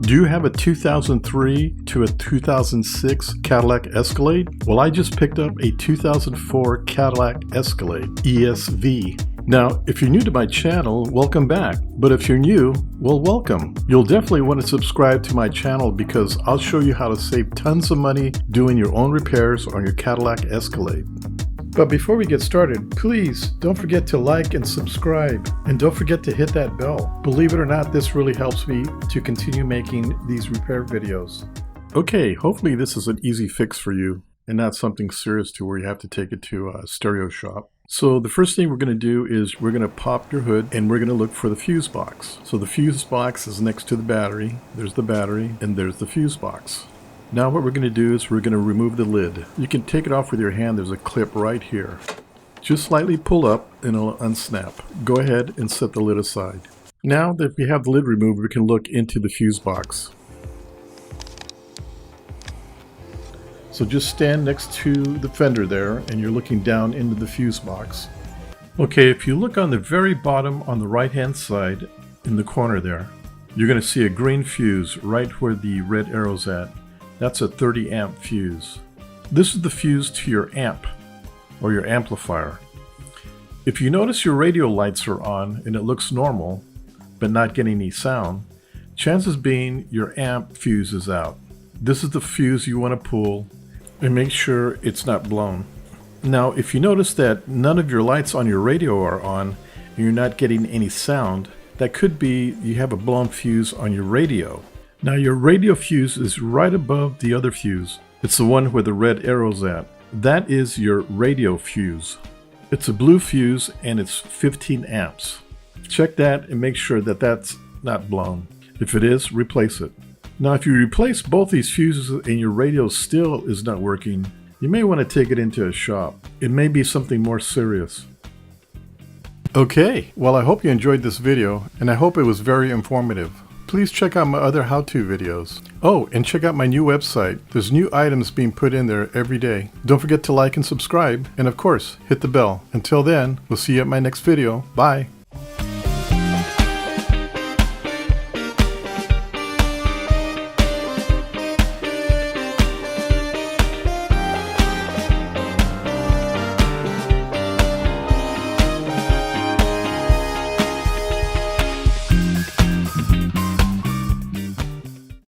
Do you have a 2003 to a 2006 Cadillac Escalade? Well, I just picked up a 2004 Cadillac Escalade ESV. Now, if you're new to my channel, welcome back. But if you're new, well, welcome. You'll definitely want to subscribe to my channel because I'll show you how to save tons of money doing your own repairs on your Cadillac Escalade. But before we get started, please don't forget to like and subscribe, and don't forget to hit that bell. Believe it or not, this really helps me to continue making these repair videos. Okay, hopefully this is an easy fix for you and not something serious to where you have to take it to a stereo shop. So the first thing we're going to do is we're going to pop your hood and we're going to look for the fuse box. So the fuse box is next to the battery. There's the battery and there's the fuse box. Now what we're going to do is we're going to remove the lid. You can take it off with your hand. There's a clip right here. Just slightly pull up and it'll unsnap. Go ahead and set the lid aside. Now that we have the lid removed, we can look into the fuse box. So just stand next to the fender there and you're looking down into the fuse box. Okay, if you look on the very bottom on the right hand side in the corner there, you're going to see a green fuse right where the red arrow's at. That's a 30 amp fuse. This is the fuse to your amp or your amplifier. If you notice your radio lights are on and it looks normal but not getting any sound, chances being your amp fuse is out. This is the fuse you want to pull and make sure it's not blown. Now if you notice that none of your lights on your radio are on and you're not getting any sound, that could be you have a blown fuse on your radio. Now your radio fuse is right above the other fuse. It's the one where the red arrow's at. That is your radio fuse. It's a blue fuse and it's 15 amps. Check that and make sure that that's not blown. If it is, replace it. Now if you replace both these fuses and your radio still is not working, you may want to take it into a shop. It may be something more serious. Okay, well I hope you enjoyed this video and I hope it was very informative. Please check out my other how-to videos. Oh, and check out my new website. There's new items being put in there every day. Don't forget to like and subscribe, and of course, hit the bell. Until then, we'll see you at my next video. Bye.